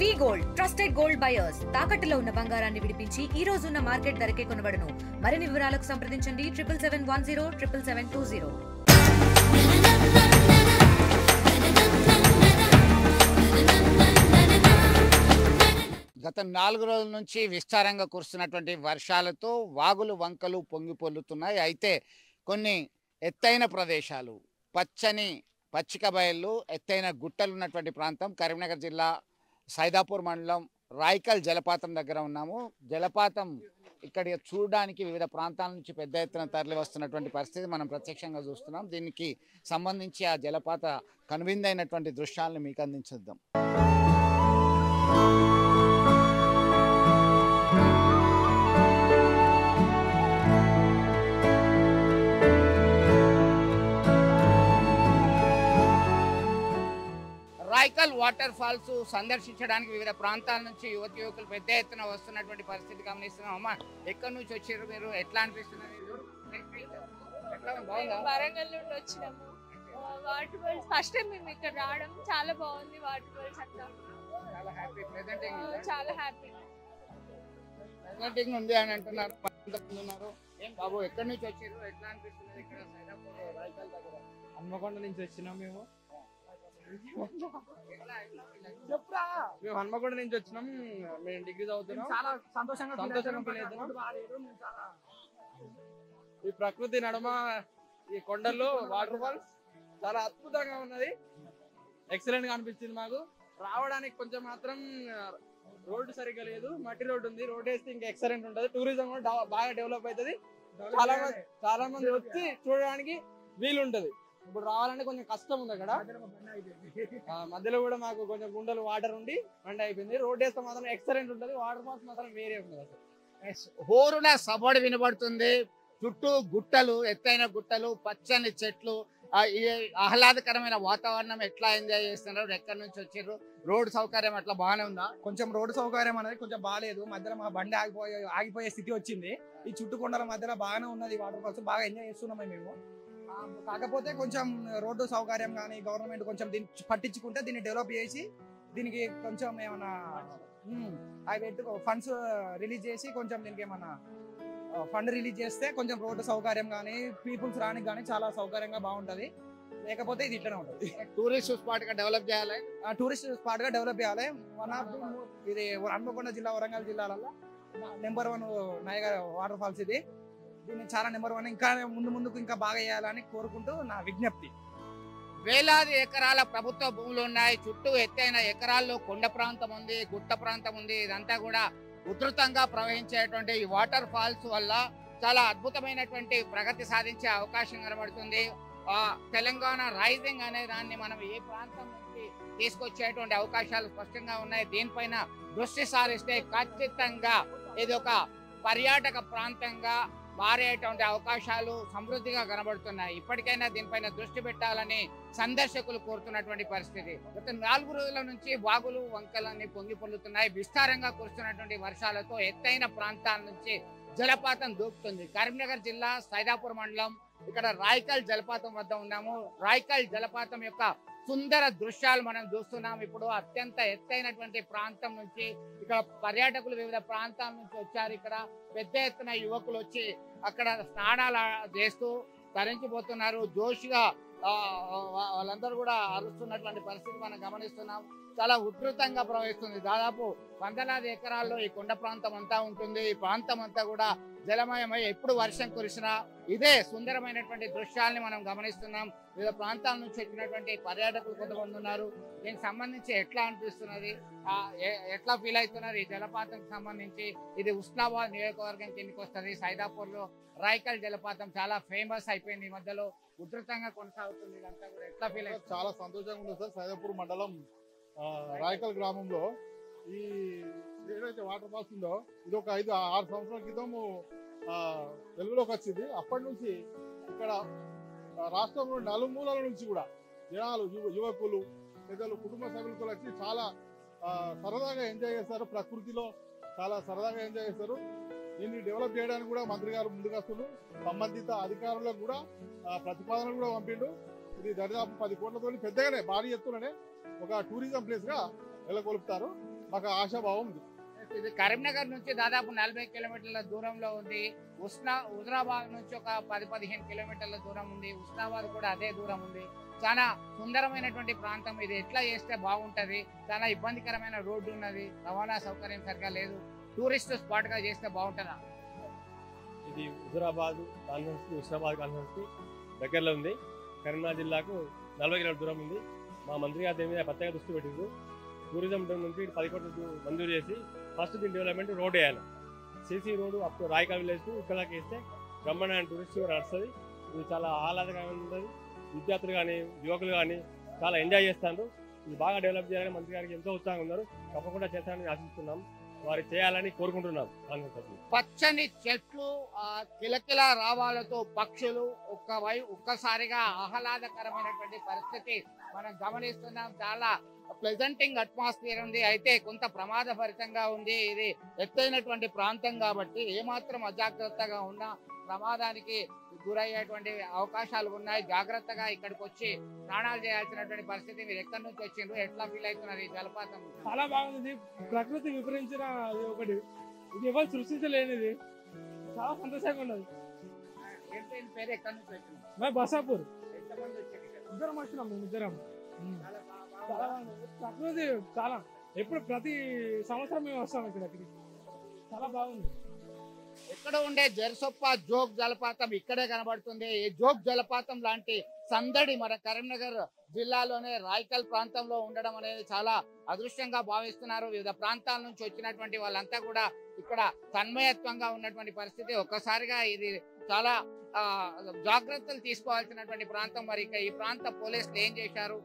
వి gold trusted gold buyers తాకట్టులో ఉన్న బంగారాన్ని విడిపించి ఈ రోజు ఉన్న మార్కెట్ ధరకే కొనబడును. మరిన్ని వివరాలకు సంప్రదించండి 7771077720. గత 4 రోజుల నుంచి విస్తారంగా కురుస్తున్నటువంటి వర్షాలతో వాగులు వంకలు పొంగి పొర్లుతున్నాయి. అయితే కొన్ని ఎత్తైన ప్రదేశాలు, పచ్చిక బయళ్ళు, ఎత్తైన గుట్టలు ఉన్నటువంటి ప్రాంతం కరీంనగర్ జిల్లా సైదాపూర్ మండలం రాయికల్ జలపాతం దగ్గర ఉన్నాము. జలపాతం ఇక్కడ చూడడానికి వివిధ ప్రాంతాల నుంచి పెద్ద ఎత్తున తరలి వస్తున్నటువంటి పరిస్థితి మనం ప్రత్యక్షంగా చూస్తున్నాం. దీనికి సంబంధించి ఆ జలపాత కనువిందైనటువంటి దృశ్యాలను మీకు అందించేద్దాం. రాయికల్ వాటర్ ఫాల్స్ సందర్శించడానికి వివిధ ప్రాంతాల నుంచి యువకులు పెద్ద ఎత్తున వస్తున్నటువంటి పరిస్థితి గమనిస్తున్నాం. అమ్మా, ఎక్కడి నుంచి వచ్చారు మీరు? ఎట్లా అనిపిస్తున్నారు? వరంగల్ నుండి వచ్చినాము. వాటర్ ఫాల్స్ ఫస్ట్ టైం మేము ఇక్కడ రావడం, చాలా బాగుంది. వాటర్ ఫాల్స్ అంతా చాలా హ్యాపీ, చాలా హ్యాపీ ప్రెజెంటింగ్ ఉంది అని అంటున్నారు. ఉన్నారు ఏం బాబు, ఎక్కడి నుంచి వచ్చారు? ఎట్లా అనిపిస్తున్నారు ఇక్కడ సైదాపూర్ రాయికల్ దగ్గర? హన్మకొండ నుంచి వచ్చినాం మేము హన్మకొండ నుంచి వచ్చినాం. మేము డిగ్రీ చదువుతున్నాం. చాలా సంతోషంగా ఫీల్ అవుతున్నాం. ఈ ప్రకృతి నడుమ ఈ కొండల్లో వాటర్ ఫాల్స్ చాలా అద్భుతంగా ఉన్నది. ఎక్సలెంట్ గా అనిపించింది మాకు. రావడానికి కొంచెం మాత్రం రోడ్డు సరిగ్గా లేదు, మట్టి రోడ్డు ఉంది. రోడ్ వేస్తే ఇంకా ఎక్సలెంట్ ఉంటుంది. టూరిజం కూడా బాగా డెవలప్ అవుతుంది. చాలా మంది వచ్చి చూడడానికి వీలు ఉంటది. ఇప్పుడు రావాలంటే కొంచెం కష్టం ఉంది అక్కడ. మధ్యలో కూడా మాకు కొంచెం గుండెలు వాటర్ ఉండి బండి అయిపోయింది. రోడ్ వేస్తే మాత్రం ఎక్సలెంట్ ఉంటుంది. వాటర్ ఫాల్స్ మాత్రం వేరే ఉంటుంది. హోరున సబడి వినబడుతుంది. చుట్టూ గుట్టలు, ఎత్తైన గుట్టలు, పచ్చని చెట్లు, ఈ ఆహ్లాదకరమైన వాతావరణం ఎట్లా ఎంజాయ్ చేస్తున్నారు? ఎక్కడి నుంచి వచ్చారు? రోడ్ సౌకర్యం అట్లా బాగానే ఉందా? కొంచెం రోడ్డు సౌకర్యం అనేది కొంచెం బాగాలేదు. మధ్యలో మా బండి ఆగిపోయే స్థితి వచ్చింది. ఈ చుట్టుకొండల మధ్యలో బాగానే ఉన్నది. వాటర్ ఫాల్స్ బాగా ఎంజాయ్ చేస్తున్నాం మేము. కాకపోతే కొంచెం రోడ్డు సౌకర్యం కానీ గవర్నమెంట్ కొంచెం దీన్ని పట్టించుకుంటే దీన్ని డెవలప్ చేసి దీనికి కొంచెం ఏమన్నా అవి పెట్టుకో ఫండ్స్ రిలీజ్ చేసి కొంచెం దీనికి ఏమన్నా ఫండ్ రిలీజ్ చేస్తే కొంచెం రోడ్డు సౌకర్యం కానీ పీపుల్స్ రానికి కానీ చాలా సౌకర్యంగా బాగుంటది. లేకపోతే ఇది ఇట్లనే ఉంటుంది. టూరిస్ట్ స్పాట్ గా డెవలప్ చేయాలి. టూరిస్ట్ స్పాట్ గా డెవలప్ చేయాలి. ఇది హన్మకొండ జిల్లా, వరంగల్ జిల్లాలలో నెంబర్ 1 నయగర్ వాటర్ ఫాల్స్. ఇది దీన్ని చాలా నెంబర్ 1. ఇంకా ముందుకు ఇంకా బాగా చేయాలని కోరుకుంటూ నా విజ్ఞప్తి. వేలాది ఎకరాల ప్రభుత్వ భూములు ఉన్నాయి. చుట్టూ ఎత్తైన ఎకరాల్లో కొండ ప్రాంతం ఉంది, గుట్ట ప్రాంతం ఉంది. ఇదంతా కూడా ఉధృతంగా ప్రవహించేటువంటి ఈ వాటర్ ఫాల్స్ వల్ల చాలా అద్భుతమైనటువంటి ప్రగతి సాధించే అవకాశం కనబడుతుంది. తెలంగాణ రైజింగ్ అనే దాన్ని మనం ఏ ప్రాంతం నుంచి తీసుకొచ్చేటువంటి అవకాశాలు స్పష్టంగా ఉన్నాయి. దీనిపైన దృష్టి సారిస్తే ఖచ్చితంగా ఇది ఒక పర్యాటక ప్రాంతంగా మారేటువంటి అవకాశాలు సమృద్ధిగా కనబడుతున్నాయి. ఇప్పటికైనా దీనిపైన దృష్టి పెట్టాలని సందర్శకులు కోరుతున్నటువంటి పరిస్థితి. గత 4 రోజుల నుంచి వాగులు వంకలన్నీ పొంగి పొర్లుతున్నాయి. విస్తారంగా కురుస్తున్నటువంటి వర్షాలతో ఎత్తైన ప్రాంతాల నుంచి జలపాతం దూకుతుంది. కరీంనగర్ జిల్లా సైదాపూర్ మండలం ఇక్కడ రాయికల్ జలపాతం వద్ద ఉన్నాము. రాయికల్ జలపాతం యొక్క సుందర దృశ్యాలు మనం చూస్తున్నాం. ఇప్పుడు అత్యంత ఎత్తైనటువంటి ప్రాంతం నుంచి ఇక్కడ పర్యాటకులు వివిధ ప్రాంతాల నుంచి వచ్చారు. ఇక్కడ పెద్ద ఎత్తున యువకులు వచ్చి అక్కడ స్నానాలు చేస్తూ తరించిపోతున్నారు. జోష్గా వాళ్ళందరూ కూడా అరుస్తున్నటువంటి పరిస్థితి మనం గమనిస్తున్నాం. చాలా ఉధృతంగా ప్రవహిస్తుంది. దాదాపు వందలాది ఎకరాల్లో ఈ కొండ ప్రాంతం అంతా ఉంటుంది. ఈ ప్రాంతం అంతా కూడా జలమయమై ఎప్పుడు వర్షం కురిసినా ఇదే సుందరమైనటువంటి దృశ్యాల్ని మనం గమనిస్తున్నాం. వివిధ ప్రాంతాల నుంచి వచ్చినటువంటి పర్యాటకులు కొంతమంది ఉన్నారు. దీనికి సంబంధించి ఎట్లా అనిపిస్తున్నది, ఎట్లా ఫీల్ అవుతున్నారు? ఈ జలపాతం సంబంధించి ఇది ఉస్నాబాద్ నియోజకవర్గం కిందకి వస్తుంది. సైదాపూర్లో రాయికల్ జలపాతం చాలా ఫేమస్ అయిపోయింది. ఈ మధ్యలో ఉధృతంగా కొనసాగుతుంది. ఇదంతా కూడా ఎట్లా ఫీల్ అవుతుంది? చాలా సంతోషంగా ఉంది సార్. సైదాపూర్ మండలం రాయికల్ గ్రామంలో ఈ ఏదైతే వాటర్ ఫాల్స్ ఉందో ఇది ఒక 5-6 సంవత్సరాల క్రితం వెలుగులోకి వచ్చింది. అప్పటి నుంచి ఇక్కడ రాష్ట్రంలో నలుమూలల నుంచి కూడా జనాలు, యువకులు, పెద్దలు, కుటుంబ సభ్యులతో వచ్చి చాలా సరదాగా ఎంజాయ్ చేస్తారు. ప్రకృతిలో చాలా సరదాగా ఎంజాయ్ చేస్తారు. దీన్ని డెవలప్ చేయడానికి కూడా మంత్రి గారు ముందుకు వస్తున్నారు. సంబంధిత అధికారులకు కూడా ప్రతిపాదనలు కూడా పంపిండు. ఇది దాదాపు 10 కోట్లతో పెద్దగానే భారీ ఎత్తుననే ఒక టూరిజం ప్లేస్ గా నెలకొల్పుతారు. మాకు ఆశాభావం ఉంది. ఇది కరీంనగర్ నుంచి దాదాపు 40 కిలోమీటర్ల దూరంలో ఉంది. హుజరాబాద్ నుంచి ఒక 10-15 కిలోమీటర్ల దూరం ఉంది. హుస్నాబాద్ కూడా అదే దూరం ఉంది. చాలా సుందరమైనటువంటి ప్రాంతం. ఇది ఎట్లా చేస్తే బాగుంటది. చాలా ఇబ్బందికరమైన రోడ్డు ఉన్నది, రవాణా సౌకర్యం సరిగా లేదు. టూరిస్ట్ స్పాట్ గా చేస్తే బాగుంటుందా? ఇది హుజరాబాద్ కాన్ఫరెన్స్ హుస్నాబాద్ కాన్ఫరెన్స్ దగ్గరలో ఉంది. కరీంనగర్ జిల్లాకు 40 కిలోమీటర్ల దూరం ఉంది. మా మంత్రి గారు దీని మీద ప్రత్యేక దృష్టి పెట్టింది. టూరిజం నుంచి 10 కోట్లు మంజూరు చేసి ఫస్ట్ దీని డెవలప్మెంట్ రోడ్ వేయాలి. CC road up Rayakal village ఇక్కడికి వేస్తే బ్రహ్మాండ టూరిస్ట్ నడుస్తుంది. ఇది చాలా ఆహ్లాదకరంగా ఉంటుంది. విద్యార్థులు కానీ యువకులు కానీ చాలా ఎంజాయ్ చేస్తారు. ఇది బాగా డెవలప్ చేయాలని మంత్రి గారికి ఎంతో ఉత్సాహంగా ఉన్నారు. తప్పకుండా చేస్తారని ఆశిస్తున్నాం. వారు చేయాలని కోరుకుంటున్నాం. పచ్చని చెట్లు, కిలకిల రావాలతో పక్షులు ఒక్కసారిగా ఆహ్లాదకరమైనటువంటి పరిస్థితి మనం గమనిస్తున్నాం. చాలా ప్లెజెంటింగ్ అట్మాస్ఫియర్ ఉంది. అయితే కొంత ప్రమాదభరితంగా ఉంది. ఇది ఎత్తైనటువంటి ప్రాంతం కాబట్టి ఏమాత్రం అజాగ్రత్తగా ఉన్నా ప్రమాదానికి గురయ్యేటువంటి అవకాశాలు ఉన్నాయి. జాగ్రత్తగా ఇక్కడికి వచ్చి స్నానాలు చేయాల్సినటువంటి పరిస్థితి. మీరు ఎక్కడి నుంచి వచ్చిండ్రు, ఎట్లా ఫీల్ అవుతున్నారు ఈ జలపాతం? చాలా బాగుంది. ప్రకృతి విపరించిన ఒకటి, ఇది ఎవరు సృష్టించలేనిది. చాలా సంతోషంగా ఉన్నది. పేరు ఎక్కడి నుంచి వచ్చింది? మేము బసాపూర్ ఎంతమంది వచ్చారు? ఇద్దరం వచ్చినాం. మేము ఇద్దరం. ప్రకృతి చాలా ఎప్పుడు ప్రతి సంవత్సరం మేము వస్తాం ఇక్కడికి. చాలా బాగుంది. ఎక్కడ ఉండే జెర్సొప్ప జోగ్ జలపాతం ఇక్కడే కనబడుతుంది. ఈ జోగ్ జలపాతం లాంటి సందడి మన కరీంనగర్ జిల్లాలోనే రాయకల్ ప్రాంతంలో ఉండడం అనేది చాలా అదృష్టంగా భావిస్తున్నారు. వివిధ ప్రాంతాల నుంచి వచ్చినటువంటి వాళ్ళంతా కూడా ఇక్కడ తన్మయత్వంగా ఉన్నటువంటి పరిస్థితి. ఒక్కసారిగా ఇది చాలా జాగ్రత్తలు తీసుకోవాల్సినటువంటి ప్రాంతం. మరి ఇక ఈ ప్రాంత పోలీసులు ఏం చేశారు,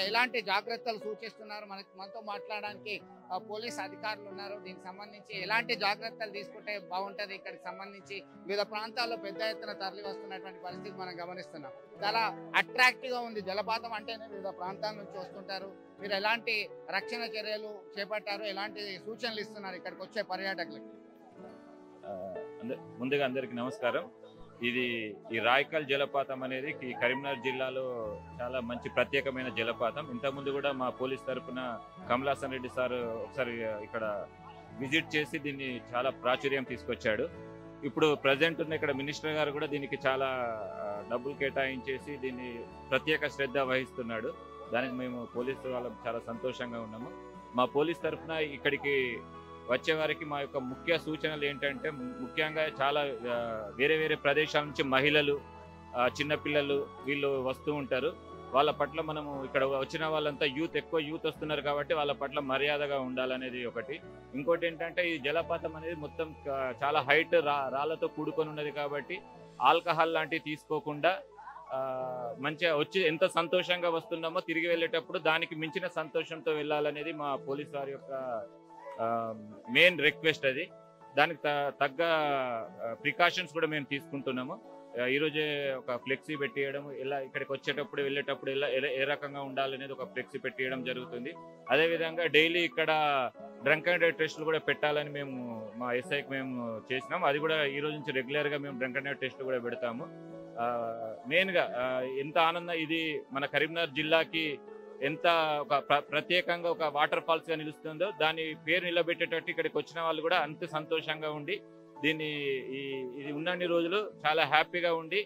ఎలాంటి జాగ్రత్తలు సూచిస్తున్నారు, మనతో మాట్లాడడానికి పోలీస్ అధికారులు ఉన్నారు. దీనికి సంబంధించి ఎలాంటి జాగ్రత్తలు తీసుకుంటే బాగుంటది, ఇక్కడికి సంబంధించి వివిధ ప్రాంతాల్లో పెద్ద ఎత్తున తరలి వస్తున్నటువంటి పరిస్థితి మనం గమనిస్తున్నాం. చాలా అట్రాక్టివ్ గా ఉంది. జలపాతం అంటేనే వివిధ ప్రాంతాల నుంచి వస్తుంటారు. మీరు ఎలాంటి రక్షణ చర్యలు చేపట్టారు, ఎలాంటి సూచనలు ఇస్తున్నారు ఇక్కడికి వచ్చే పర్యాటకులకి? ముందుగా అందరికి నమస్కారం. ఈ రాయకల్ జలపాతం అనేది ఈ కరీంనగర్ జిల్లాలో చాలా మంచి ప్రత్యేకమైన జలపాతం. ఇంతకుముందు కూడా మా పోలీస్ తరఫున కమలాసన్ రెడ్డి సార్ ఒకసారి ఇక్కడ విజిట్ చేసి దీన్ని చాలా ప్రాచుర్యం తీసుకొచ్చాడు. ఇప్పుడు ప్రజెంట్ ఉన్న ఇక్కడ మినిస్టర్ గారు కూడా దీనికి చాలా డబ్బులు కేటాయించేసి దీన్ని ప్రత్యేక శ్రద్ధ వహిస్తున్నాడు. దానికి మేము పోలీసు వాళ్ళం చాలా సంతోషంగా ఉన్నాము. మా పోలీస్ తరఫున ఇక్కడికి వచ్చే వారికి మా యొక్క ముఖ్య సూచనలు ఏంటంటే, ముఖ్యంగా చాలా వేరే వేరే ప్రదేశాల నుంచి మహిళలు, చిన్నపిల్లలు వీళ్ళు వస్తూ ఉంటారు. వాళ్ళ పట్ల మనము ఇక్కడ వచ్చిన వాళ్ళంతా ఎక్కువ యూత్ వస్తున్నారు కాబట్టి వాళ్ళ పట్ల మర్యాదగా ఉండాలనేది ఒకటి. ఇంకోటి ఏంటంటే, ఈ జలపాతం అనేది మొత్తం చాలా హైట్ రాళ్లతో కూడుకొని ఉన్నది కాబట్టి ఆల్కహాల్ లాంటివి తీసుకోకుండా మంచిగా వచ్చి ఎంత సంతోషంగా వస్తున్నామో తిరిగి వెళ్ళేటప్పుడు దానికి మించిన సంతోషంతో వెళ్ళాలనేది మా పోలీస్ వారి యొక్క మెయిన్ రిక్వెస్ట్. అది దానికి తగ్గ ప్రికాషన్స్ కూడా మేము తీసుకుంటున్నాము. ఈరోజే ఒక ఫ్లెక్సీ పెట్టియడం, ఇలా ఇక్కడికి వచ్చేటప్పుడు వెళ్ళేటప్పుడు ఏ రకంగా ఉండాలనేది ఒక ఫ్లెక్సీ పెట్టియడం జరుగుతుంది. అదేవిధంగా డైలీ ఇక్కడ డ్రంక్ అండ్ డ్రైవ్ టెస్టులు కూడా పెట్టాలని మేము మా ఎస్ఐకి మేము చేసినాం. అది కూడా ఈ రోజు నుంచి రెగ్యులర్గా మేము డ్రంక్ అండ్ డ్రైవ్ టెస్టులు కూడా పెడతాము. మెయిన్గా ఎంత ఆనందం ఇది మన కరీంనగర్ జిల్లాకి ఎంత ఒక ప్రత్యేకంగా ఒక వాటర్ ఫాల్స్ గా నిలుస్తుందో దాని పేరు నిలబెట్టేటట్టు ఇక్కడికి వచ్చిన వాళ్ళు కూడా అంత సంతోషంగా ఉండి దీన్ని ఇది ఉన్నన్ని రోజులు చాలా హ్యాపీగా ఉండి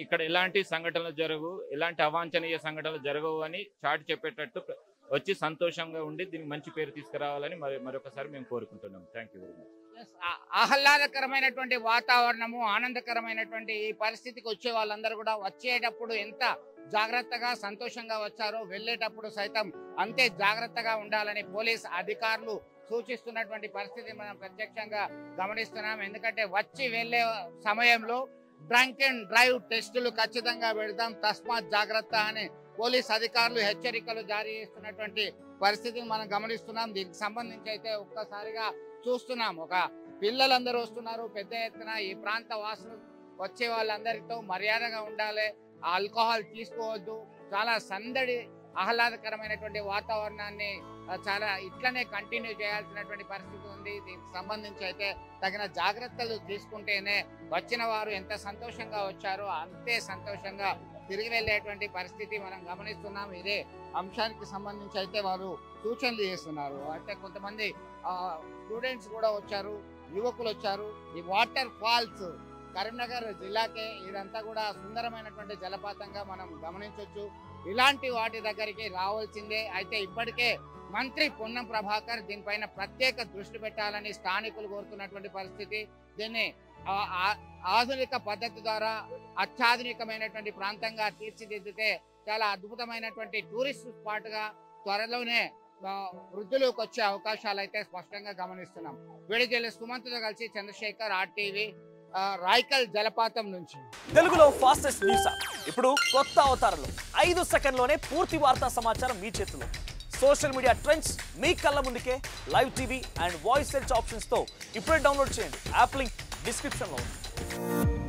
ఇక్కడ ఎలాంటి సంఘటనలు జరగవు, ఎలాంటి అవాంఛనీయ సంఘటనలు జరగవు అని చాటి చెప్పేటట్టు వచ్చి సంతోషంగా ఉండి దీనికి మంచి పేరు తీసుకురావాలని మరొకసారి మేము కోరుకుంటున్నాం. Thank you very much. ఆహ్లాదకరమైనటువంటి వాతావరణము, ఆనందకరమైనటువంటి ఈ పరిస్థితికి వచ్చే వాళ్ళందరూ కూడా వచ్చేటప్పుడు ఎంత జాగ్రత్తగా సంతోషంగా వచ్చారో వెళ్ళేటప్పుడు సైతం అంతే జాగ్రత్తగా ఉండాలని పోలీస్ అధికారులు సూచిస్తున్నటువంటి పరిస్థితి మనం ప్రత్యక్షంగా గమనిస్తున్నాం. ఎందుకంటే వచ్చి వెళ్లే సమయంలో డ్రంక్ అండ్ డ్రైవ్ టెస్టులు ఖచ్చితంగా పెడతాం, తస్మాత్ జాగ్రత్త అని పోలీస్ అధికారులు హెచ్చరికలు జారీ చేస్తున్నటువంటి పరిస్థితిని మనం గమనిస్తున్నాం. దీనికి సంబంధించి అయితే ఒక్కసారిగా చూస్తున్నాం, ఒక పిల్లలందరూ వస్తున్నారు పెద్ద ఎత్తున. ఈ ప్రాంత వాసులు వచ్చే వాళ్ళందరితో మర్యాదగా ఉండాలి, ఆల్కహాల్ తీసుకోవద్దు. చాలా సందడి ఆహ్లాదకరమైనటువంటి వాతావరణాన్ని చాలా ఇట్లనే కంటిన్యూ చేయాల్సినటువంటి పరిస్థితి ఉంది. దీనికి సంబంధించి అయితే తగిన జాగ్రత్తలు తీసుకుంటేనే వచ్చిన వారు ఎంత సంతోషంగా వచ్చారో అంతే సంతోషంగా తిరిగి వెళ్ళేటువంటి పరిస్థితి మనం గమనిస్తున్నాం. ఇదే అంశానికి సంబంధించి అయితే వారు సూచనలు చేస్తున్నారు. అంటే కొంతమంది స్టూడెంట్స్ కూడా వచ్చారు, యువకులు వచ్చారు. ఈ వాటర్ ఫాల్స్ కరీంనగర్ జిల్లాకే ఇదంతా కూడా సుందరమైనటువంటి జలపాతంగా మనం గమనించవచ్చు. ఇలాంటి వాటి దగ్గరికి రావాల్సిందే. అయితే ఇప్పటికే మంత్రి పొన్నం ప్రభాకర్ దీనిపైన ప్రత్యేక దృష్టి పెట్టాలని స్థానికులు కోరుతున్నటువంటి పరిస్థితి. దీన్ని ఆధునిక పద్ధతి ద్వారా అత్యాధునికమైనటువంటి ప్రాంతంగా తీర్చిదిద్దితే చాలా అద్భుతమైనటువంటి టూరిస్ట్ స్పాట్ గా త్వరలోనే వృద్ధులకు వచ్చే అవకాశాలు అయితే స్పష్టంగా గమనిస్తున్నాం. వీడియోలో సుమంత్తో కలిసి చంద్రశేఖర్, RTV, రాయకల్ జలపాతం నుంచి. తెలుగులో ఫాస్టెస్ట్ న్యూస్ ఇప్పుడు కొత్త అవతారంలో 5 సెకండ్లోనే పూర్తి వార్తా సమాచారం మీ చేతిలో. సోషల్ మీడియా ట్రెండ్స్ మీ కళ్ళ ముందుకే live TV and voice search options తో ఇప్పుడే డౌన్లోడ్ చేయండి. యాప్ లింక్ డిస్క్రిప్షన్ లో ఉంది.